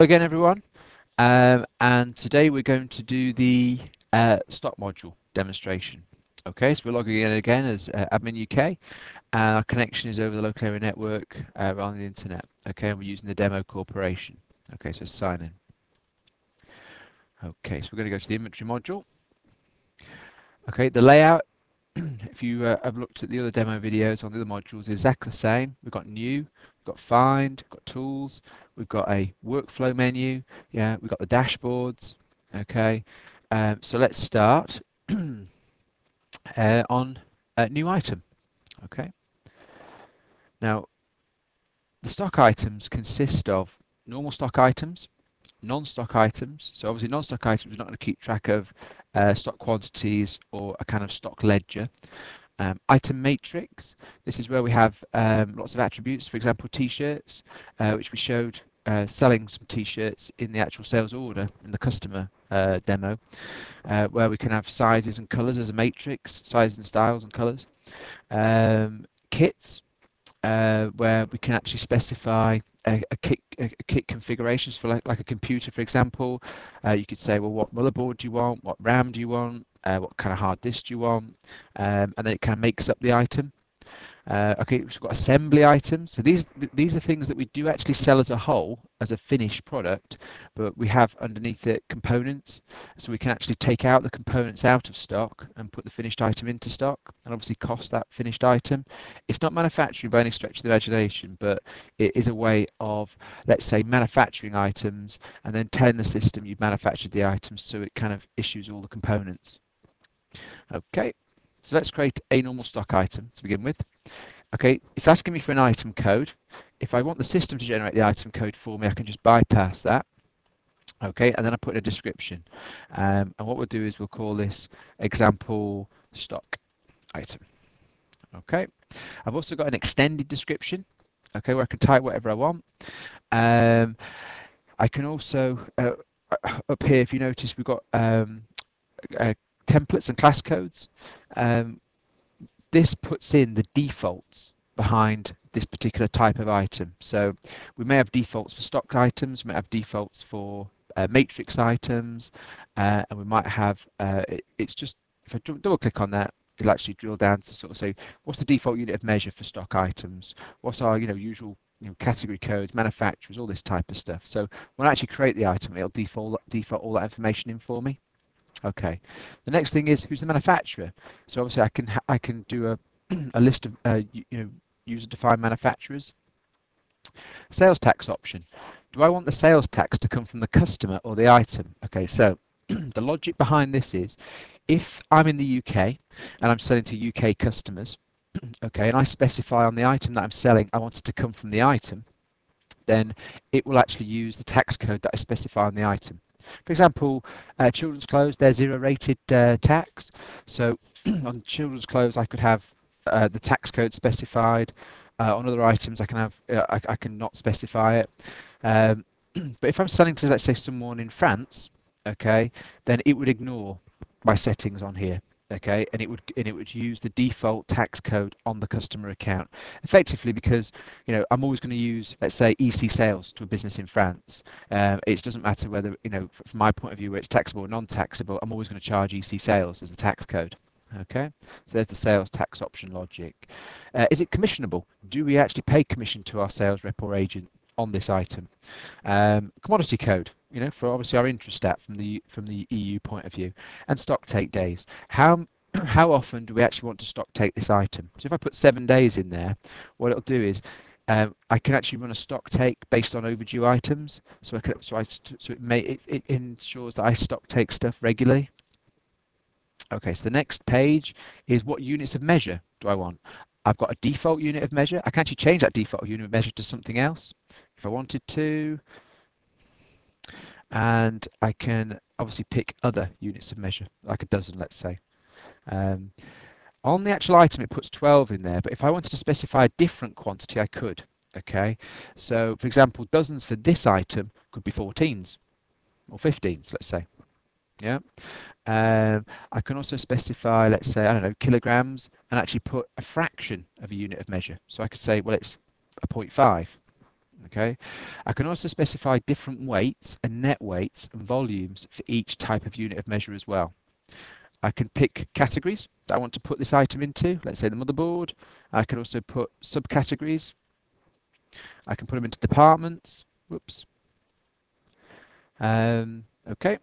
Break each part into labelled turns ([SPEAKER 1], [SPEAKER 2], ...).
[SPEAKER 1] Again, everyone, and today we're going to do the stock module demonstration. Okay, so we're logging in again as admin UK, and our connection is over the local area network rather than the internet. Okay, and we're using the demo corporation. Okay, so sign in. Okay, so we're going to go to the inventory module. Okay, the layout, if you have looked at the other demo videos on the other modules, is exactly the same. We've got new, we've got find, we've got tools, we've got a workflow menu, yeah, we've got the dashboards. Okay, so let's start on a new item. Okay, now the stock items consist of normal stock items, non-stock items. So obviously non-stock items are not going to keep track of stock quantities or a kind of stock ledger. Item matrix, this is where we have lots of attributes, for example t-shirts, which we showed selling some t-shirts in the actual sales order in the customer demo, where we can have sizes and colours as a matrix, sizes and styles and colours. Kits, where we can actually specify a kit configurations for like a computer, for example. You could say, well, what motherboard do you want? What RAM do you want? What kind of hard disk do you want? And then it kind of makes up the item. Okay, we've got assembly items. So these are things that we do actually sell as a whole, as a finished product, but we have underneath it components. So we can actually take out the components out of stock and put the finished item into stock, and obviously cost that finished item. It's not manufacturing by any stretch of the imagination, but it is a way of, let's say, manufacturing items and then telling the system you've manufactured the items, so it kind of issues all the components. Okay, so let's create a normal stock item to begin with. Okay, it's asking me for an item code. If I want the system to generate the item code for me, I can just bypass that. Okay, and then I put in a description. And what we'll do is we'll call this example stock item. Okay, I've also got an extended description. Okay, where I can type whatever I want. I can also, up here, if you notice, we've got templates and class codes. This puts in the defaults behind this particular type of item. So we may have defaults for stock items, we might have defaults for matrix items, and we might have, it's just, if I double click on that, it'll actually drill down to sort of say, what's the default unit of measure for stock items? What's our, usual category codes, manufacturers, all this type of stuff. So when I actually create the item, it'll default all that information in for me. Okay. The next thing is who's the manufacturer. So obviously I can do a list of user-defined manufacturers. Sales tax option. Do I want the sales tax to come from the customer or the item? Okay, so the logic behind this is if I'm in the UK and I'm selling to UK customers, okay, and I specify on the item that I'm selling I want it to come from the item, then it will actually use the tax code that I specify on the item. For example, children's clothes, they're zero rated tax. So on children's clothes, I could have the tax code specified. On other items, I can have I can not specify it. But if I'm selling to, let's say, someone in France, okay, then it would ignore my settings on here. Okay, and it would use the default tax code on the customer account, effectively because I'm always going to use, let's say, EC sales to a business in France. It doesn't matter whether from my point of view, where it's taxable or non-taxable. I'm always going to charge EC sales as the tax code. Okay, so there's the sales tax option logic. Is it commissionable? Do we actually pay commission to our sales rep or agent on this item? Commodity code, for obviously our intrastat from the EU point of view, and stock take days. How often do we actually want to stock take this item? So if I put 7 days in there, what it'll do is I can actually run a stock take based on overdue items. So it ensures that I stock take stuff regularly. Okay, so the next page is what units of measure do I want? I've got a default unit of measure. I can actually change that default unit of measure to something else if I wanted to. And I can obviously pick other units of measure, like a dozen, let's say. On the actual item, it puts 12 in there, but if I wanted to specify a different quantity, I could. Okay, so for example, dozens for this item could be 14s or 15s, let's say. Yeah. I can also specify, let's say, I don't know, kilograms, and actually put a fraction of a unit of measure. So I could say, well, it's a 0.5. Okay, I can also specify different weights and net weights and volumes for each type of unit of measure as well. I can pick categories that I want to put this item into, let's say the motherboard. I can also put subcategories. I can put them into departments. Whoops. Okay.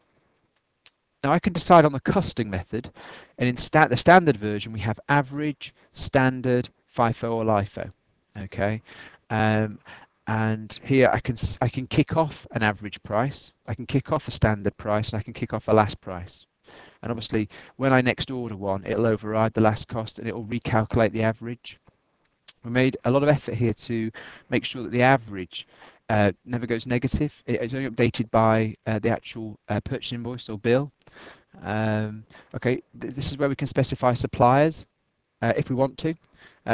[SPEAKER 1] Now I can decide on the costing method, and in the standard version we have average, standard, FIFO or LIFO. Okay, um, and here I can kick off an average price, I can kick off a standard price, and I can kick off a last price. And obviously, when I next order one, it'll override the last cost and it'll recalculate the average. We made a lot of effort here to make sure that the average never goes negative. It is only updated by the actual purchase invoice or bill. Okay, this is where we can specify suppliers if we want to.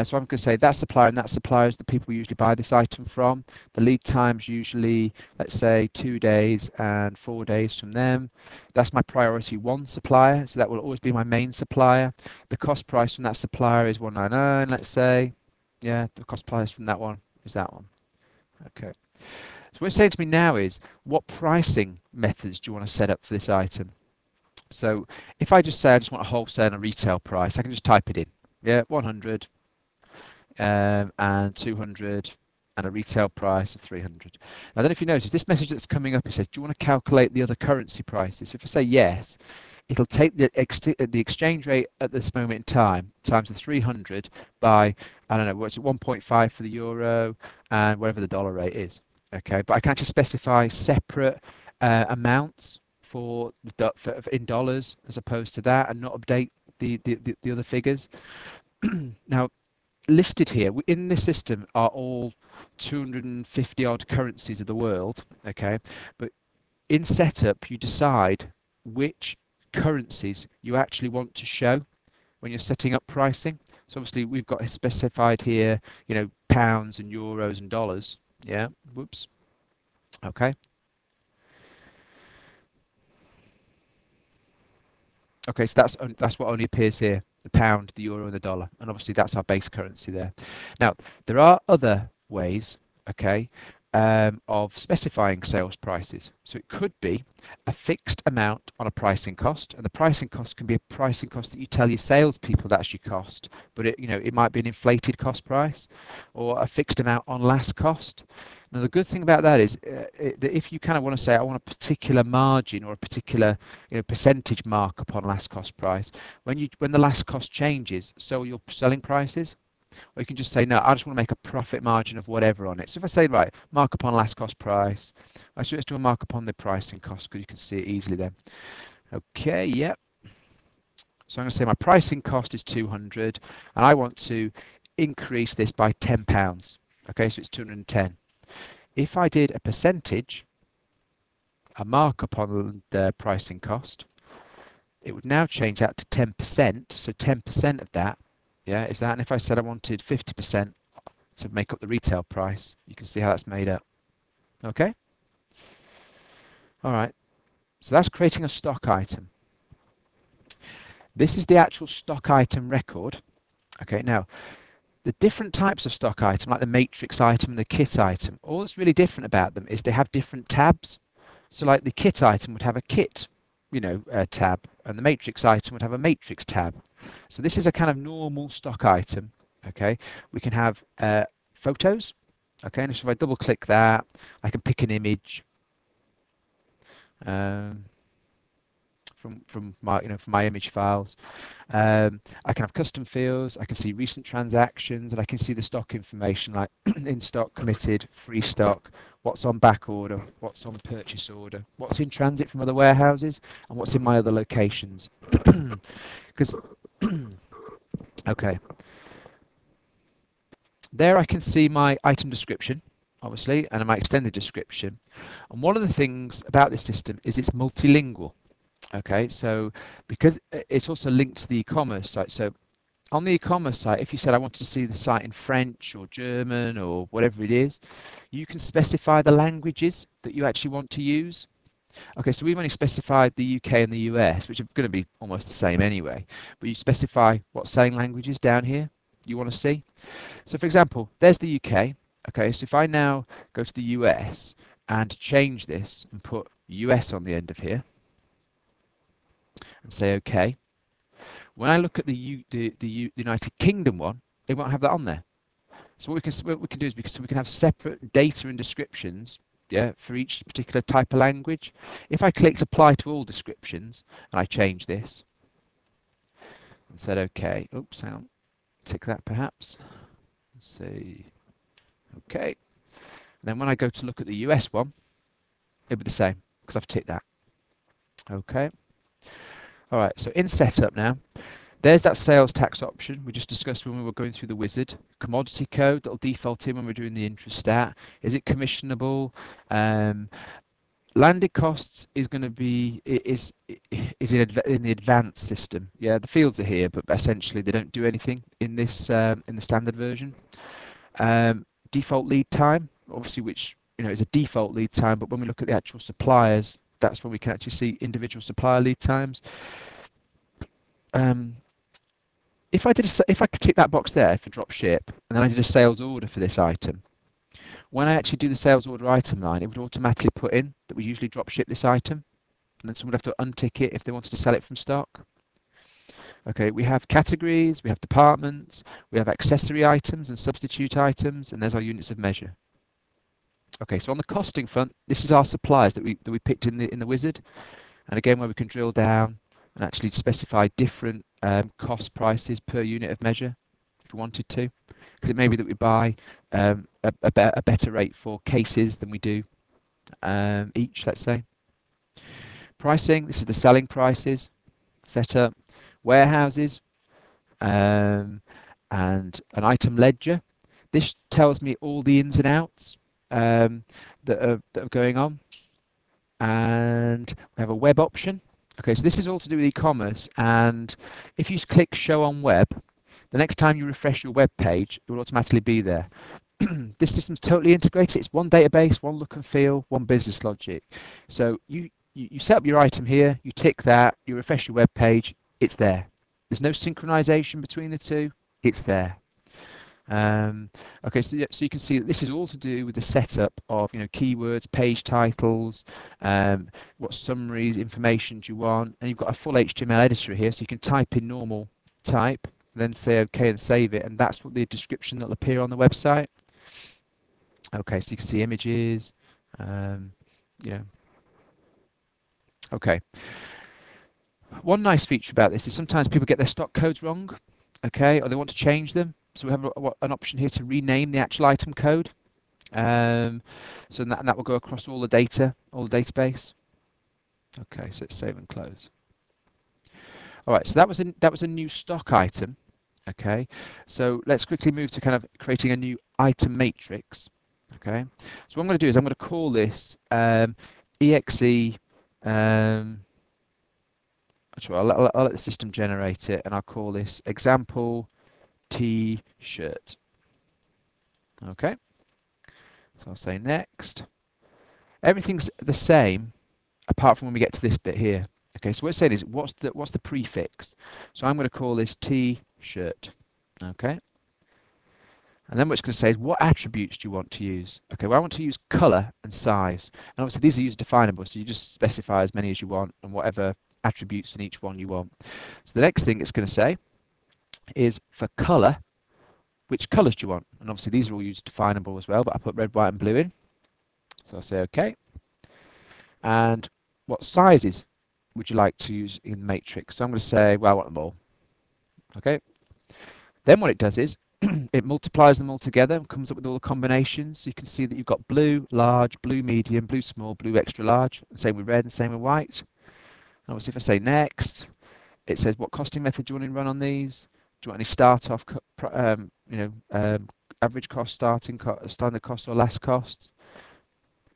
[SPEAKER 1] So I'm going to say that supplier and that supplier is the people we usually buy this item from. The lead time's usually, let's say, 2 days and 4 days from them. That's my priority one supplier, so that will always be my main supplier. The cost price from that supplier is 199, let's say. Yeah, the cost price from that one is that one. Okay. So what it's saying to me now is, what pricing methods do you want to set up for this item? So if I just say I just want a wholesale and a retail price, I can just type it in. Yeah, 100 and 200 and a retail price of 300. Now, I don't know if you notice this message that's coming up. It says, do you want to calculate the other currency prices? So if I say yes, it'll take the exchange rate at this moment in time times the 300 by, I don't know, what's it, 1.5 for the euro and whatever the dollar rate is. Okay, but I can actually specify separate amounts for in dollars as opposed to that, and not update the other figures. Now, listed here in this system are all 250 odd currencies of the world. Okay, but in setup you decide which currencies you actually want to show when you're setting up pricing. So obviously we've got specified here, you know, pounds and euros and dollars. Yeah, whoops. Okay. Okay, so that's what only appears here, the pound, the euro, and the dollar, and obviously that's our base currency there. Now, there are other ways, okay, of specifying sales prices. So it could be a fixed amount on a pricing cost, and the pricing cost can be a pricing cost that you tell your salespeople that actually cost, but it might be an inflated cost price, or a fixed amount on last cost. Now, the good thing about that is that if you kind of want to say, I want a particular margin or a particular percentage markup on last cost price, when the last cost changes, so are your selling prices. Or you can just say, no, I just want to make a profit margin of whatever on it. So if I say, right, markup on last cost price, let's do a markup on the pricing cost because you can see it easily then. Okay, yep. So I'm going to say my pricing cost is 200 and I want to increase this by £10. Okay, so it's 210. If I did a percentage, a markup on the pricing cost, it would now change that to 10%. So 10% of that, yeah, is that. And if I said I wanted 50% to make up the retail price, you can see how that's made up. Okay? All right. So that's creating a stock item. This is the actual stock item record. Okay, now, the different types of stock item, like the matrix item and the kit item, all that's really different about them is they have different tabs. So like the kit item would have a kit, tab, and the matrix item would have a matrix tab. So this is a kind of normal stock item. Okay, we can have photos. Okay, and if I double click that, I can pick an image from my image files. I can have custom fields. I can see recent transactions, and I can see the stock information like in stock, committed, free stock, what's on back order, what's on purchase order, what's in transit from other warehouses, and what's in my other locations. Because okay, there I can see my item description, obviously, and my extended description. And one of the things about this system is it's multilingual. Okay, so because it's also linked to the e-commerce site. So on the e-commerce site, if you said I wanted to see the site in French or German or whatever it is, you can specify the languages that you actually want to use. Okay, so we've only specified the UK and the US, which are going to be almost the same anyway. But you specify what selling languages down here you want to see. So for example, there's the UK. Okay, so if I now go to the US and change this and put US on the end of here and say OK, when I look at the United Kingdom one, it won't have that on there. So what we can do is we can have separate data and descriptions, yeah, for each particular type of language. If I clicked apply to all descriptions and I change this and said OK, oops, hang on, tick that perhaps. Let's see, OK. Then when I go to look at the US one, it'll be the same because I've ticked that. OK. All right, so in setup now, there's that sales tax option we just discussed when we were going through the wizard. Commodity code that'll default in when we're doing the intrastat. Is it commissionable? Landed costs is going to be in the advanced system. Yeah, the fields are here, but essentially they don't do anything in this in the standard version. Default lead time, obviously, which is a default lead time, but when we look at the actual suppliers, that's when we can actually see individual supplier lead times. If I could tick that box there for drop ship, and then I did a sales order for this item, when I actually do the sales order item line, it would automatically put in that we usually drop ship this item, and then someone would have to untick it if they wanted to sell it from stock. Okay, we have categories, we have departments, we have accessory items and substitute items, and there's our units of measure. Okay, so on the costing front, this is our suppliers that we picked in the wizard, and again where we can drill down and actually specify different cost prices per unit of measure if we wanted to, because it may be that we buy a better rate for cases than we do each, let's say. Pricing, this is the selling prices. Setup, warehouses, and an item ledger. This tells me all the ins and outs that are going on. And we have a web option. Okay, so this is all to do with e-commerce, and if you click show on web, the next time you refresh your web page, it will automatically be there. This system's totally integrated. It's one database, one look and feel, one business logic. So you set up your item here, you tick that, you refresh your web page, it's there. There's no synchronization between the two, it's there. Okay, so you can see that this is all to do with the setup of keywords, page titles, what summaries, information do you want, and you've got a full HTML editor here, so you can type in normal type, then say OK and save it, and that's what the description that'll appear on the website. Okay, so you can see images, Okay. One nice feature about this is sometimes people get their stock codes wrong, okay, or they want to change them. So we have an option here to rename the actual item code. So that will go across all the data, all the database. Okay, so let's save and close. All right, so that was a new stock item. Okay, so let's quickly move to kind of creating a new item matrix. Okay, so what I'm going to do is I'm going to call this exe. Actually, I'll let the system generate it, and I'll call this example T-shirt. Okay, so I'll say next. Everything's the same apart from when we get to this bit here. Okay, so what it's saying is what's the prefix? So I'm going to call this T-shirt. Okay, and then what it's going to say is what attributes do you want to use? Okay, well I want to use color and size, and obviously these are user definable, so you just specify as many as you want and whatever attributes in each one you want. So the next thing it's going to say is for color, which colors do you want? And obviously these are all user definable as well, but I put red, white and blue in. So I'll say OK. And what sizes would you like to use in the matrix? So I'm going to say, well, I want them all. Okay. Then what it does is it multiplies them all together and comes up with all the combinations. So you can see that you've got blue, large, blue, medium, blue, small, blue, extra large. The same with red and same with white. And obviously if I say next, it says what costing method do you want to run on these? Do you want any start-off, average cost, standard cost or last cost?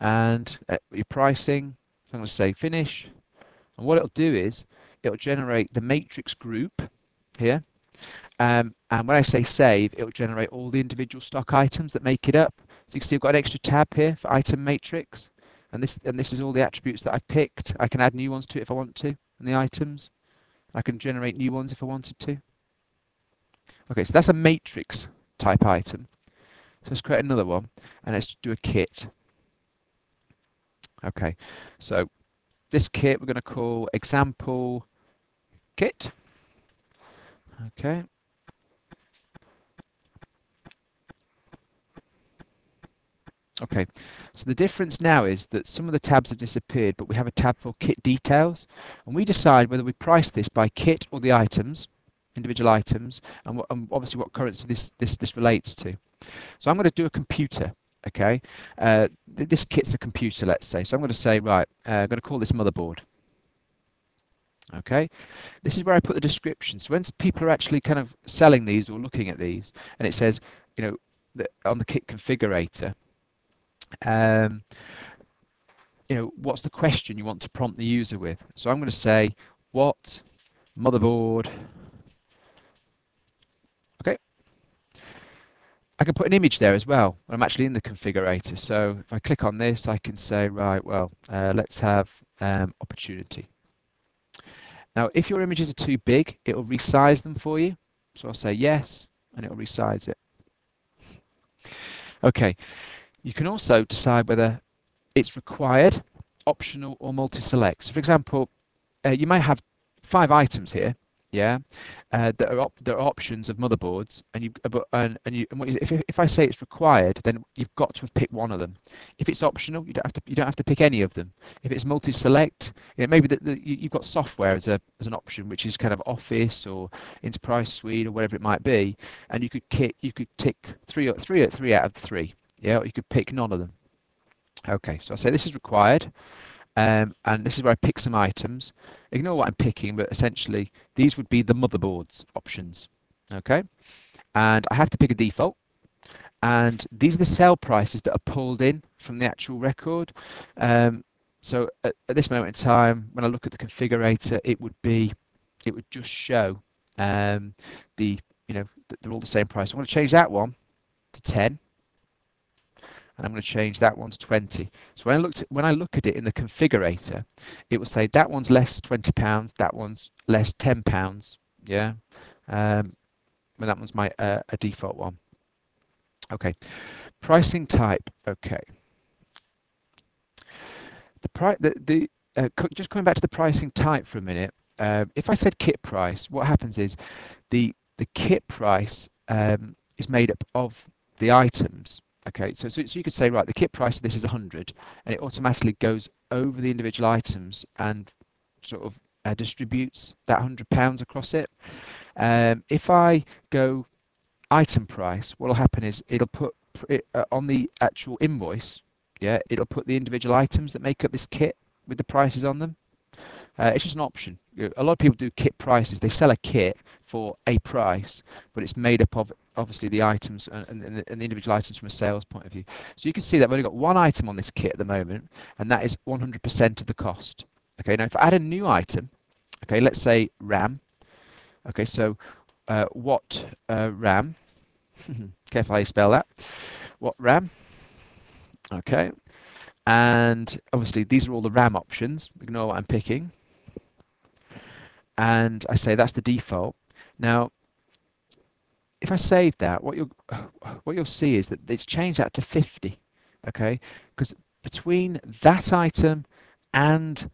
[SPEAKER 1] And your pricing. So I'm going to say finish. And what it'll do is it'll generate the matrix group here. And when I say save, it'll generate all the individual stock items that make it up. So you can see I've got an extra tab here for item matrix. And this is all the attributes that I've picked. I can add new ones to it if I want to, in the items. I can generate new ones if I wanted to. Okay, so that's a matrix type item. So let's create another one and let's do a kit. Okay, so this kit we're going to call example kit. Okay. Okay, so the difference now is that some of the tabs have disappeared, but we have a tab for kit details, and we decide whether we price this by kit or the items, individual items, and obviously what currency this relates to. So I'm going to do a computer. Okay, this kit's a computer, let's say. So I'm going to say, right, I'm going to call this motherboard. Okay, this is where I put the description. So when people are actually kind of selling these or looking at these, and it says, you know, on the kit configurator, um, you know, what's the question you want to prompt the user with? So I'm going to say, what motherboard? Okay, I can put an image there as well when I'm actually in the configurator. So if I click on this, I can say, right, well, let's have opportunity. Now, if your images are too big, it'll resize them for you. So I'll say yes, and it'll resize it. Okay, you can also decide whether it's required, optional, or multi-select. So for example, you may have 5 items here, yeah, that are options of motherboards, and if I say it's required, then you've got to have picked one of them. If it's optional, you don't have to pick any of them. If it's multi-select, maybe you've got software as an option, which is kind of Office or Enterprise Suite or whatever it might be, and you could tick three out of 3, yeah, or you could pick none of them. Okay, so I say this is required. And this is where I pick some items. Ignore what I'm picking, but essentially these would be the motherboards options. Okay, and I have to pick a default. And these are the sale prices that are pulled in from the actual record. So at this moment in time, when I look at the configurator, it would just show the they're all the same price. I'm going to change that one to 10. And I'm going to change that one to 20. So when I look at it in the configurator, it will say that one's less £20, that one's less £10. Yeah, and that one's my a default one. Okay, pricing type. Okay, just coming back to the pricing type for a minute. If I said kit price, what happens is the kit price is made up of the items. Okay, so you could say, right, the kit price of this is 100, and it automatically goes over the individual items and sort of distributes that £100 across it. If I go item price, what will happen is it'll put it on the actual invoice. Yeah, it'll put the individual items that make up this kit with the prices on them. It's just an option. A lot of people do kit prices. They sell a kit for a price, but it's made up of obviously the items and the individual items from a sales point of view. So you can see that we've only got one item on this kit at the moment, and that is 100% of the cost. Okay, now if I add a new item, okay, let's say RAM. Okay, so what RAM? Careful how you spell that. What RAM? Okay, and obviously these are all the RAM options. Ignore what I'm picking. And I say that's the default. Now, if I save that, what you'll see is that it's changed that to 50. Okay, because between that item and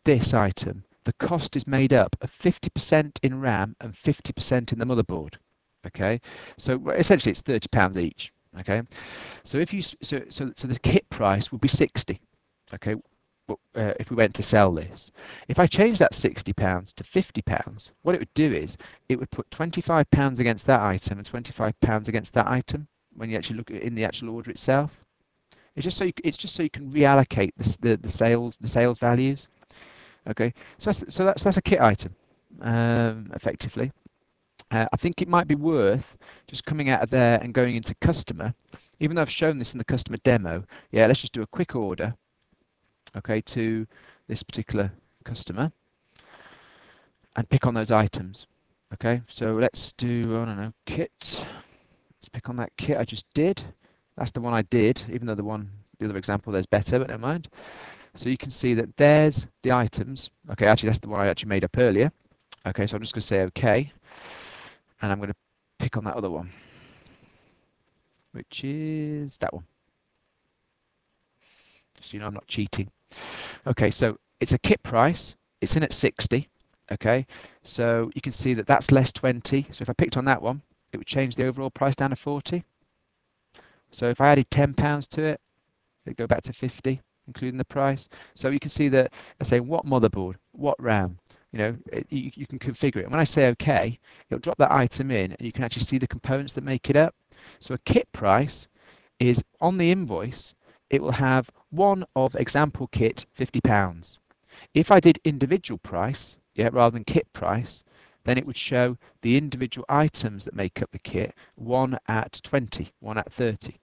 [SPEAKER 1] this item, the cost is made up of 50% in RAM and 50% in the motherboard. Okay, so essentially it's £30 each. Okay, so if you so the kit price would be 60. Okay, if we went to sell this. If I change that £60 to £50, what it would do is it would put £25 against that item and £25 against that item when you actually look at it in the actual order itself. It's just so you can reallocate the sales values. Okay, so that's a kit item, effectively. I think it might be worth just coming out of there and going into customer, even though I've shown this in the customer demo. Yeah, let's just do a quick order. Okay, to this particular customer and pick on those items. Okay, so let's do, I don't know, kit. Let's pick on that kit I just did. That's the one I did, even though the other example there's better, but never mind. So you can see that there's the items. Okay, actually that's the one I actually made up earlier. Okay, so I'm just going to say okay, and I'm going to pick on that other one. which is that one. So you know I'm not cheating. Okay, so it's a kit price. It's in at 60. Okay, so you can see that that's less 20. So if I picked on that one, it would change the overall price down to 40. So if I added £10 to it, it'd go back to 50, including the price. So you can see that I say what motherboard, what RAM. You know, you can configure it. And when I say OK, it'll drop that item in, and you can actually see the components that make it up. So a kit price is on the invoice. It will have one of example kit £50. If I did individual price, yeah, rather than kit price, then it would show the individual items that make up the kit, one at 20, one at 30.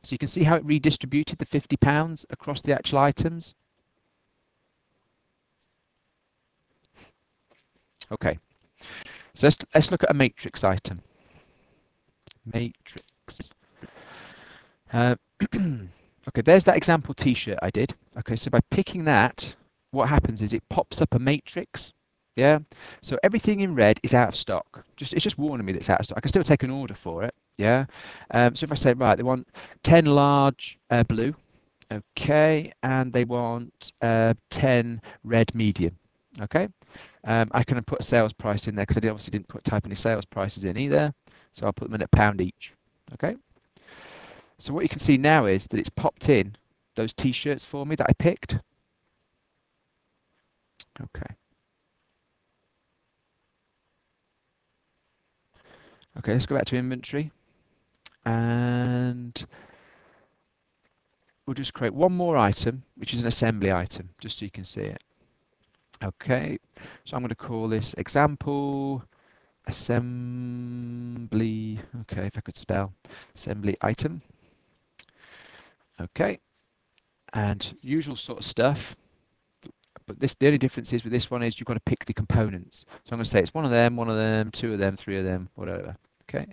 [SPEAKER 1] So you can see how it redistributed the £50 across the actual items. Okay, so let's look at a matrix item. Matrix. Uh, okay, there's that example T-shirt I did. Okay, so by picking that, what happens is it pops up a matrix. Yeah, so everything in red is out of stock. It's just warning me that it's out of stock. I can still take an order for it. Yeah, so if I say right, they want 10 large blue. Okay, and they want 10 red medium. Okay, I can put a sales price in there because I obviously didn't type any sales prices in either. So I'll put them in at £1 each. Okay, so what you can see now is that it's popped in those T-shirts for me that I picked. Okay. Okay, let's go back to inventory, and we'll just create one more item, which is an assembly item, just so you can see it. Okay, so I'm going to call this example assembly. Okay, if I could spell assembly item. Okay, and usual sort of stuff. But the only difference is with this one is you've got to pick the components. So I'm going to say it's one of them, two of them, three of them, whatever. Okay,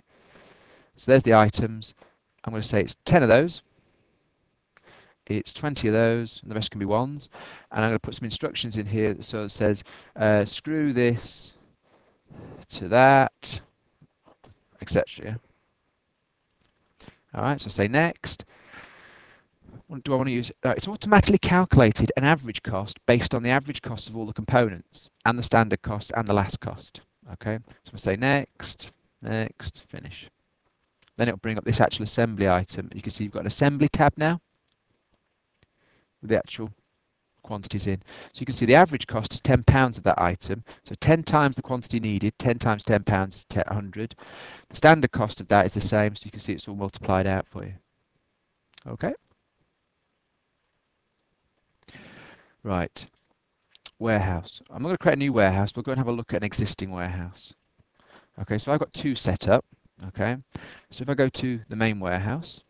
[SPEAKER 1] so there's the items. I'm going to say it's 10 of those. It's 20 of those, and the rest can be ones. And I'm going to put some instructions in here. So it says, screw this to that, etc. Yeah? All right, so I say next. What do I want to use? It's automatically calculated an average cost based on the average cost of all the components and the standard cost and the last cost. Okay, so I say next, next, finish. Then it'll bring up this actual assembly item. You can see you've got an assembly tab now with the actual quantities in. So you can see the average cost is £10 of that item. So 10 times the quantity needed, 10 times £10 is 100. The standard cost of that is the same, so you can see it's all multiplied out for you. Okay. Right. Warehouse. I'm not going to create a new warehouse. We'll go and have a look at an existing warehouse. Okay, so I've got two set up. Okay, so if I go to the main warehouse,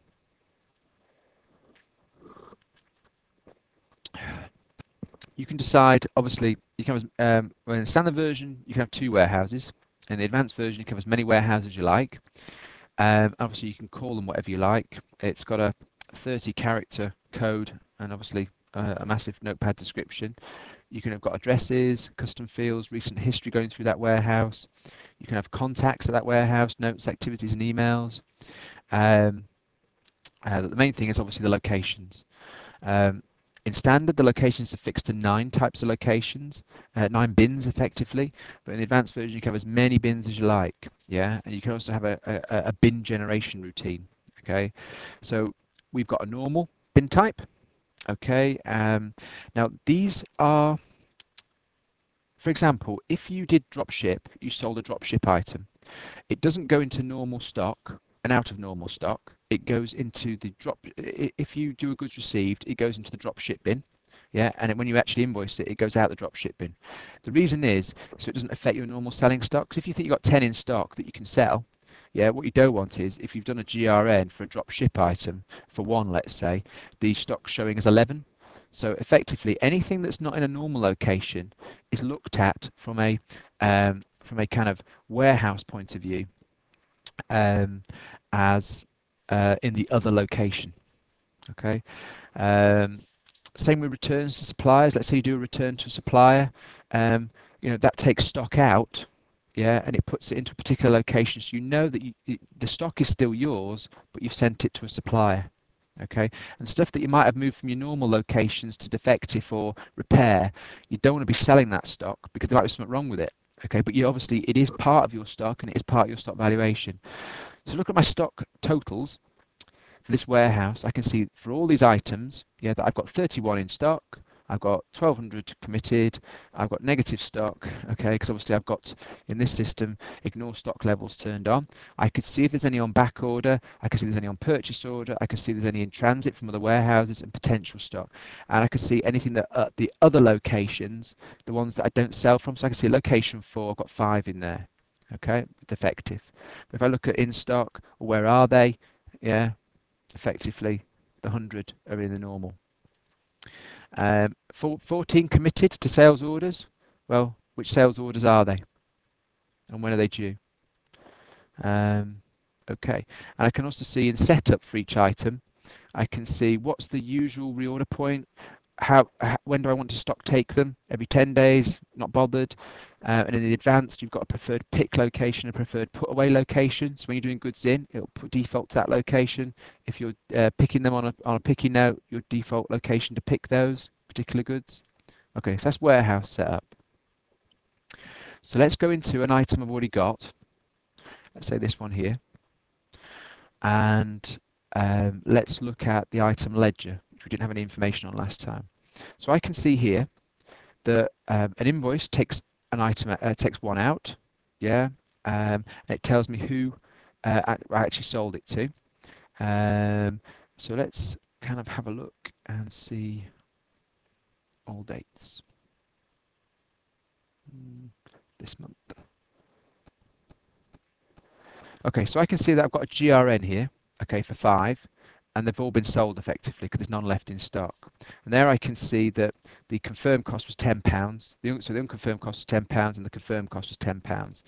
[SPEAKER 1] you can decide, obviously, you can have, well, in the standard version, you can have two warehouses. In the advanced version, you can have as many warehouses as you like. Obviously, you can call them whatever you like. It's got a 30-character code and obviously a massive notepad description. You can have got addresses, custom fields, recent history going through that warehouse. You can have contacts at that warehouse, notes, activities, and emails. The main thing is obviously the locations. In standard, the locations are fixed to 9 types of locations, 9 bins effectively. But in the advanced version, you can have as many bins as you like. Yeah, and you can also have a bin generation routine. Okay, so we've got a normal bin type. Okay, now these are, for example, if you did drop ship, you sold a drop ship item, it doesn't go into normal stock and out of normal stock. It goes into the drop. If you do a goods received, it goes into the drop ship bin. Yeah, and when you actually invoice it, it goes out the drop ship bin. The reason is so it doesn't affect your normal selling stock. Because if you think you've got 10 in stock that you can sell, yeah, what you don't want is if you've done a GRN for a drop ship item for one, let's say, the stock's showing as 11. So effectively, anything that's not in a normal location is looked at from a kind of warehouse point of view as in the other location. Okay. Same with returns to suppliers. Let's say you do a return to a supplier. You know, that takes stock out. yeah, and it puts it into a particular location, so you know that the stock is still yours, but you've sent it to a supplier. Okay, and stuff that you might have moved from your normal locations to defective or repair, you don't want to be selling that stock because there might be something wrong with it. Okay, but you obviously it is part of your stock and it is part of your stock valuation. So look at my stock totals for this warehouse. I can see for all these items, yeah, that I've got 31 in stock. I've got 1,200 committed. I've got negative stock, okay, because obviously I've got in this system ignore stock levels turned on. I could see if there's any on back order. I can see if there's any on purchase order. I can see if there's any in transit from other warehouses and potential stock. And I can see anything that the other locations, the ones that I don't sell from. So I can see location 4, I've got 5 in there, okay, defective. But if I look at in stock, where are they? Yeah, effectively the 100 are in the normal. 14 committed to sales orders. Well, which sales orders are they? And when are they due? Okay. And I can also see in setup for each item, I can see what's the usual reorder point, when do I want to stock take them? Every 10 days, not bothered. And in the advanced, you've got a preferred pick location, a preferred put away location. So when you're doing goods in, it'll default to that location. If you're picking them on a picky note, your default location to pick those particular goods. Okay, so that's warehouse setup. So let's go into an item I've already got. Let's say this one here. And let's look at the item ledger, which we didn't have any information on last time. So I can see here that an invoice takes an item, takes one out, yeah, and it tells me who I actually sold it to. So let's kind of have a look and see all dates this month. Okay, so I can see that I've got a GRN here, okay, for 5, and they've all been sold effectively because there's none left in stock. And there I can see that the confirmed cost was £10. So the unconfirmed cost was £10 and the confirmed cost was £10.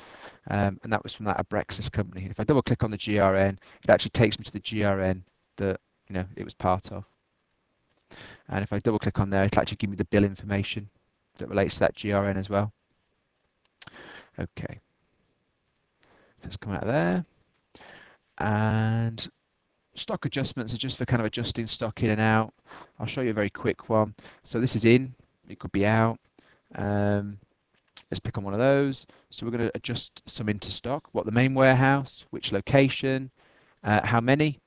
[SPEAKER 1] And that was from that Abrexis company. If I double click on the GRN, it actually takes me to the GRN that it was part of. And if I double click on there, it'll actually give me the bill information that relates to that GRN as well. Okay. Let's come out of there. And stock adjustments are just for kind of adjusting stock in and out. I'll show you a very quick one. So this is in, it could be out. Let's pick on one of those. So we're going to adjust some into stock. What, the main warehouse, which location, how many?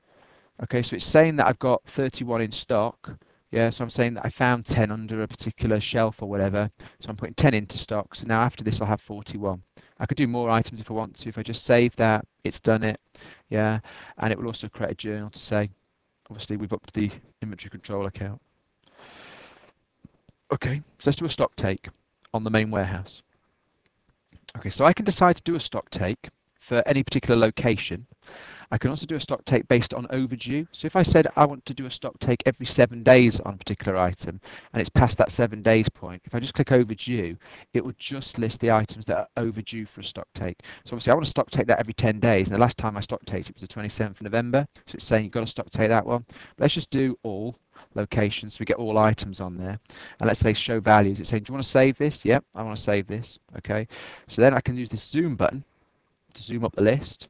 [SPEAKER 1] Okay, so it's saying that I've got 31 in stock. Yeah, so I'm saying that I found 10 under a particular shelf or whatever. So I'm putting 10 into stock. So now after this, I'll have 41. I could do more items if I want to. If I just save that, it's done it. Yeah, and it will also create a journal to say, obviously, we've upped the inventory control account. Okay, so let's do a stock take on the main warehouse. Okay, so I can decide to do a stock take for any particular location. I can also do a stock take based on overdue. So if I said I want to do a stock take every 7 days on a particular item and it's past that 7 days point, if I just click overdue, it would just list the items that are overdue for a stock take. So obviously I want to stock take that every 10 days. And the last time I stock taked it was the 27th of November. So it's saying you've got to stock take that one. But let's just do all locations so we get all items on there. And let's say show values. It's saying, do you want to save this? Yep, I want to save this. Okay. So then I can use this zoom button to zoom up the list.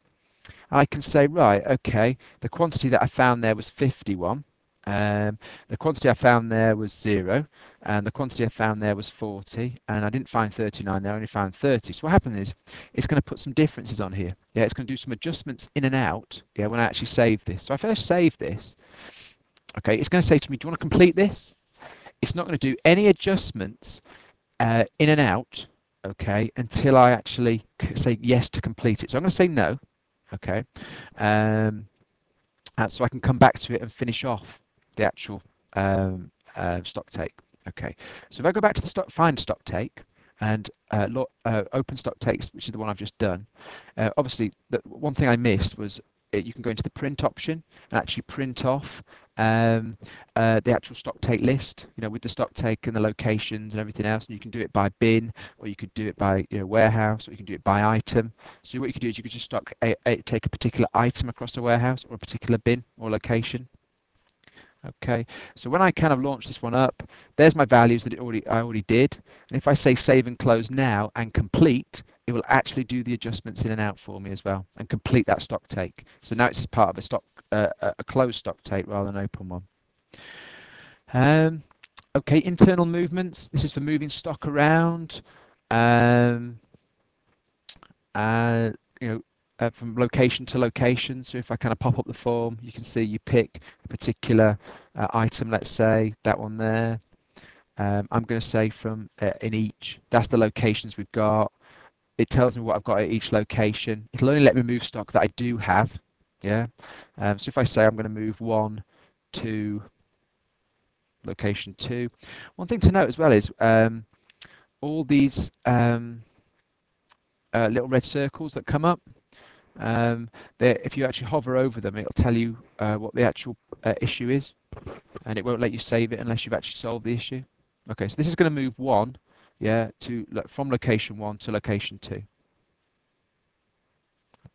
[SPEAKER 1] I can say, right, okay, the quantity that I found there was 51. The quantity I found there was 0. And the quantity I found there was 40. And I didn't find 39 there, I only found 30. So what happened is, it's going to put some differences on here. Yeah, it's going to do some adjustments in and out, yeah, when I actually save this. So if I save this, okay, it's going to say to me, do you want to complete this? It's not going to do any adjustments in and out, okay, until I actually say yes to complete it. So I'm going to say no. Okay, so I can come back to it and finish off the actual stock take. Okay, so if I go back to the find stock take and open stock takes, which is the one I've just done, obviously the one thing I missed was you can go into the print option and actually print off the actual stock take list, with the stock take and the locations and everything else. And you can do it by bin, or you could do it by warehouse, or you can do it by item. So what you could do is you could just take a particular item across a warehouse or a particular bin or location. Okay, so when I kind of launch this one up, there's my values that I already did. And if I say save and close now and complete, it will actually do the adjustments in and out for me as well and complete that stock take. So now it's part of a stock, a closed stock take rather than an open one. Okay, internal movements. This is for moving stock around. Um, uh, you know, from location to location. So if I kind of pop up the form, you can see you pick a particular item, let's say that one there. I'm going to say from in each, that's the locations we've got. It tells me what I've got at each location. It'll only let me move stock that I do have. Yeah. So if I say I'm going to move 1 to location 2, one thing to note as well is all these little red circles that come up. If you actually hover over them, it'll tell you what the actual issue is, and it won't let you save it unless you've actually solved the issue. Okay, so this is going to move 1, yeah, to from location 1 to location 2.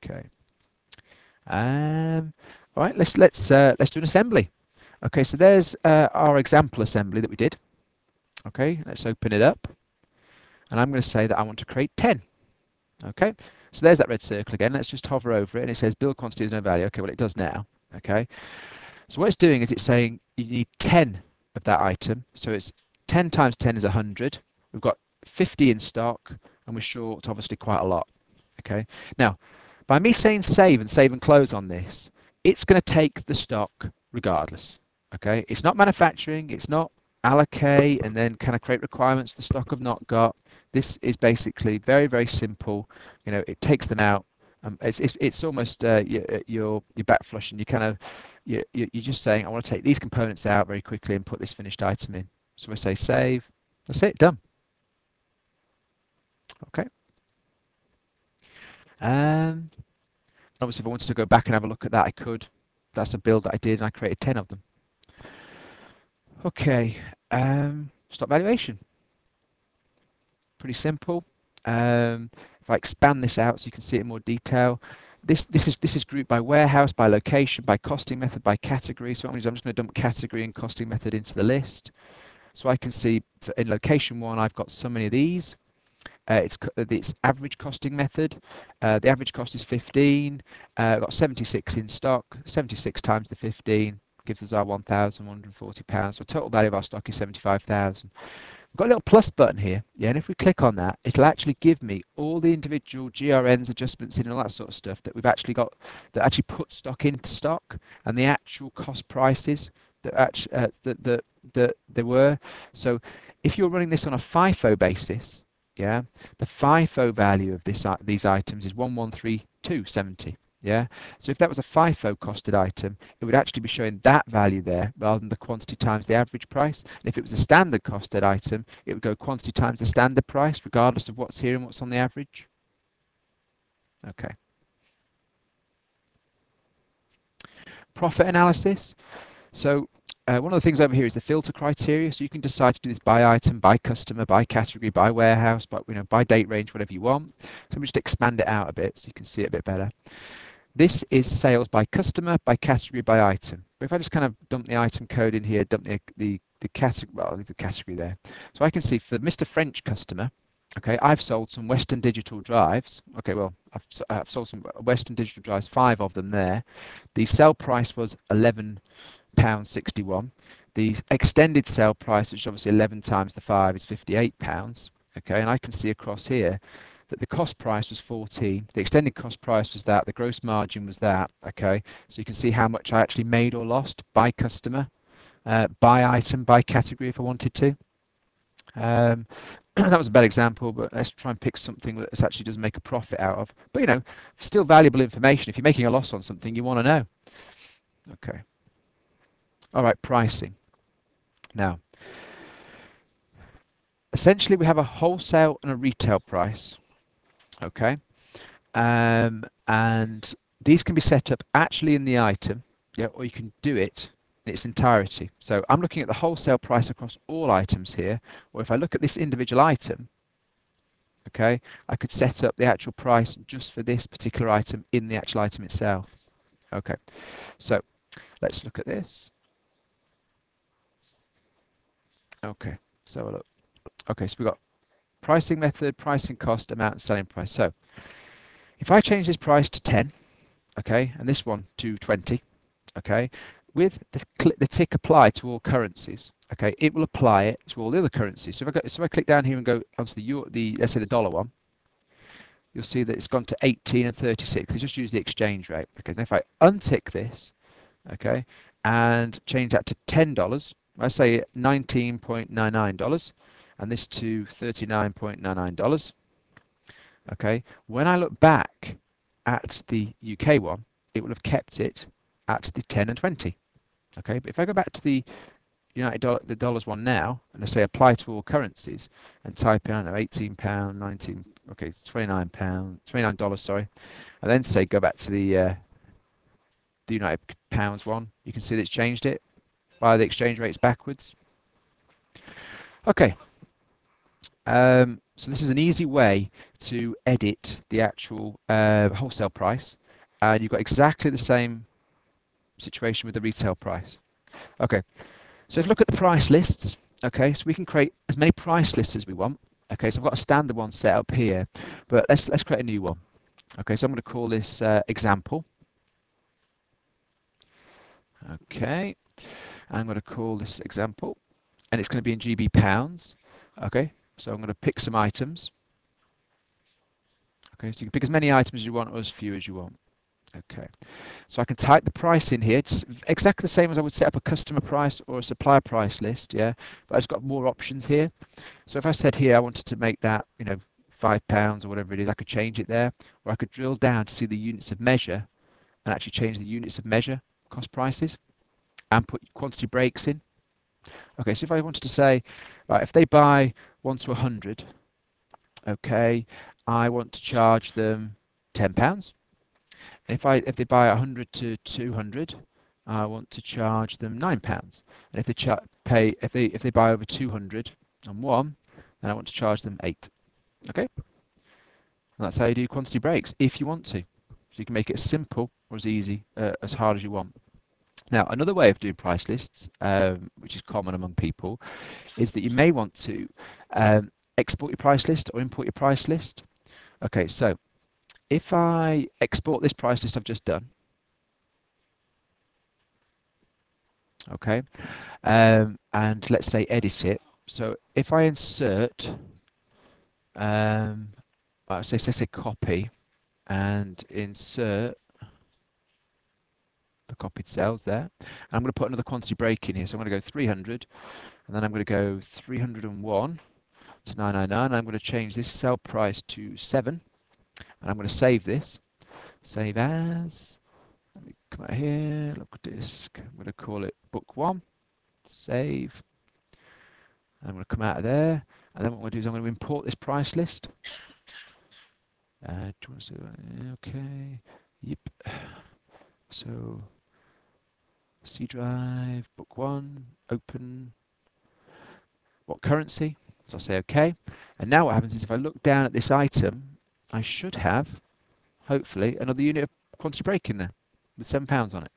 [SPEAKER 1] Okay. All right, let's do an assembly. Okay, so there's our example assembly that we did. Okay, let's open it up, and I'm going to say that I want to create 10. Okay, so there's that red circle again. Let's just hover over it, and it says build quantity is no value. Okay, well it does now. Okay, so what it's doing is it's saying you need 10 of that item. So it's 10 times 10 is 100. We've got 50 in stock, and we're short obviously quite a lot. Okay, now by me saying save and close on this, it's going to take the stock regardless. Okay, it's not manufacturing, it's not allocate and then kind of create requirements for the stock I've not got. This is basically very, very simple. You know, it takes them out. It's almost you're back flushing. You kind of you're just saying I want to take these components out very quickly and put this finished item in. So I say save. That's it. Done. Okay. Obviously, if I wanted to go back and have a look at that, I could. That's a build that I did, and I created 10 of them. Okay. Stock valuation. Pretty simple. If I expand this out so you can see it in more detail, this is grouped by warehouse, by location, by costing method, by category. So that means I'm just going to dump category and costing method into the list. So I can see in location 1, I've got so many of these. It's average costing method. The average cost is 15. I've got 76 in stock. 76 times the 15 gives us our £1,140. So total value of our stock is 75,000. We've got a little plus button here, yeah, and if we click on that, it'll actually give me all the individual GRNs, adjustments in, and all that sort of stuff that we've actually got that actually put stock into stock, and the actual cost prices that actually that there were. So if you're running this on a FIFO basis, yeah, the FIFO value of these items is 1132.70. Yeah, so if that was a FIFO costed item, it would actually be showing that value there rather than the quantity times the average price. And if it was a standard costed item, it would go quantity times the standard price, regardless of what's here and what's on the average. Okay. Profit analysis. So one of the things over here is the filter criteria. So you can decide to do this by item, by customer, by category, by warehouse, but by date range, whatever you want. So we just expand it out a bit so you can see it a bit better. This is sales by customer, by category, by item. But if I just kind of dump the item code in here, dump the category, well, I'll leave the category there. So I can see for Mr. French customer, okay, I've sold some Western Digital drives. Okay, well, I've sold some Western Digital drives, 5 of them there. The sell price was £11.61. The extended sale price, which is obviously 11 times the 5, is £58. Okay, and I can see across here that the cost price was 14, the extended cost price was that, the gross margin was that. Okay, so you can see how much I actually made or lost by customer, by item, by category if I wanted to. That was a bad example, but let's try and pick something that actually does make a profit out of. But still valuable information. If you're making a loss on something, you want to know. Okay. All right, pricing. Now, essentially we have a wholesale and a retail price. Okay, and these can be set up actually in the item, yeah, or you can do it in its entirety. So I'm looking at the wholesale price across all items here, or if I look at this individual item, okay, I could set up the actual price just for this particular item in the actual item itself. Okay, so let's look at this. Okay, so look. Okay, so we've got pricing method, pricing cost, amount, and selling price. So if I change this price to 10, okay, and this one to 20, okay, with the tick apply to all currencies, okay, it will apply it to all the other currencies. So if I click down here and go onto the let's say the dollar one, you'll see that it's gone to 18 and 36. They just use the exchange rate. Okay, now if I untick this, okay, and change that to $10, I say $19.99, and this to $39.99. Okay, when I look back at the UK one, it will have kept it at the 10 and 20. Okay, but if I go back to the the dollars one now, and I say apply to all currencies, and type in, I don't know, £18, 19, okay, £29, $29, sorry, and then say go back to the United Pounds one, you can see that it's changed it by the exchange rates backwards. Okay, so this is an easy way to edit the actual wholesale price, and you've got exactly the same situation with the retail price. Okay, so if you look at the price lists, okay, so we can create as many price lists as we want. Okay, so I've got a standard one set up here, but let's create a new one. Okay, so I'm going to call this example. Okay, I'm going to call this example, and it's going to be in GB pounds. Okay, so I'm going to pick some items. Okay, so you can pick as many items as you want or as few as you want. Okay, so I can type the price in here. It's exactly the same as I would set up a customer price or a supplier price list, yeah, but I've just got more options here. So if I said here I wanted to make that, £5 or whatever it is, I could change it there, or I could drill down to see the units of measure and actually change the units of measure cost prices and put quantity breaks in. Okay, so if I wanted to say, right, if they buy 1 to 100, okay, I want to charge them £10. And if they buy 100 to 200, I want to charge them £9. And if they buy over 200 on one, then I want to charge them 8. Okay, and that's how you do quantity breaks if you want to. So you can make it as simple or as easy, as hard as you want. Now, another way of doing price lists, which is common among people, is that you may want to export your price list or import your price list. Okay, so if I export this price list I've just done, okay, and let's say edit it. So if I insert, let's say copy, and insert the copied cells there, and I'm going to put another quantity break in here. So I'm going to go 300, and then I'm going to go 301 to 999. I'm going to change this cell price to 7, and I'm going to save this. Save as. Let me come out here. Look disk. I'm going to call it book 1. Save. I'm going to come out of there, and then what I'm going to do is I'm going to import this price list. Do you want to see that? Okay. Yep. So C drive, book 1, open. What currency? So I'll say OK. And now what happens is if I look down at this item, I should have, hopefully, another unit of quantity break in there with £7 on it.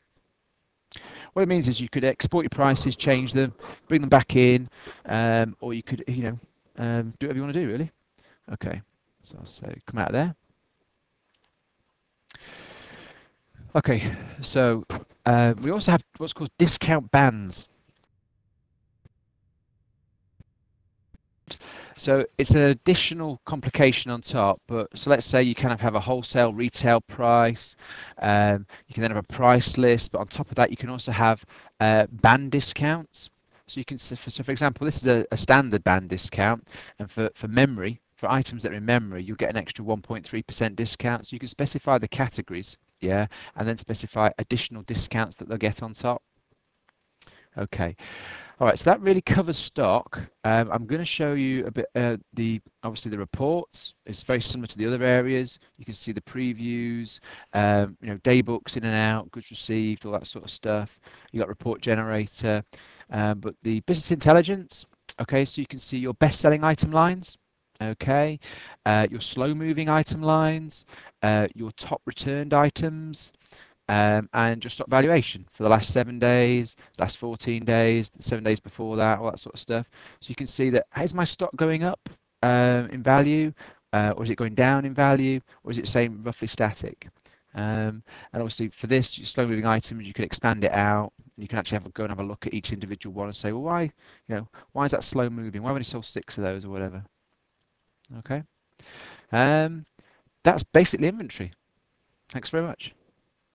[SPEAKER 1] What it means is you could export your prices, change them, bring them back in, or you could, do whatever you want to do, really. Okay, so I'll say come out of there. Okay, so we also have what's called discount bands. So it's an additional complication on top, but so let's say you kind of have a wholesale retail price, you can then have a price list, but on top of that you can also have band discounts. So you can, so for example, this is a standard band discount, and for memory, for items that are in memory, you'll get an extra 1.3% discount. So you can specify the categories, yeah, and then specify additional discounts that they'll get on top. Okay. All right, so that really covers stock. I'm going to show you a bit obviously the reports. It's very similar to the other areas. You can see the previews, day books in and out, goods received, all that sort of stuff. You got report generator, but the business intelligence. Okay, so you can see your best-selling item lines. Okay, your slow-moving item lines, your top returned items. and your stock valuation for the last 7 days, last 14 days, the 7 days before that, all that sort of stuff. So you can see that, is my stock going up in value, or is it going down in value, or is it staying roughly static? And obviously for this, your slow moving items, you can expand it out. You can actually go and have a look at each individual one and say, well, why is that slow moving? Why have I only sold 6 of those or whatever? Okay. Um, that's basically inventory. Thanks very much.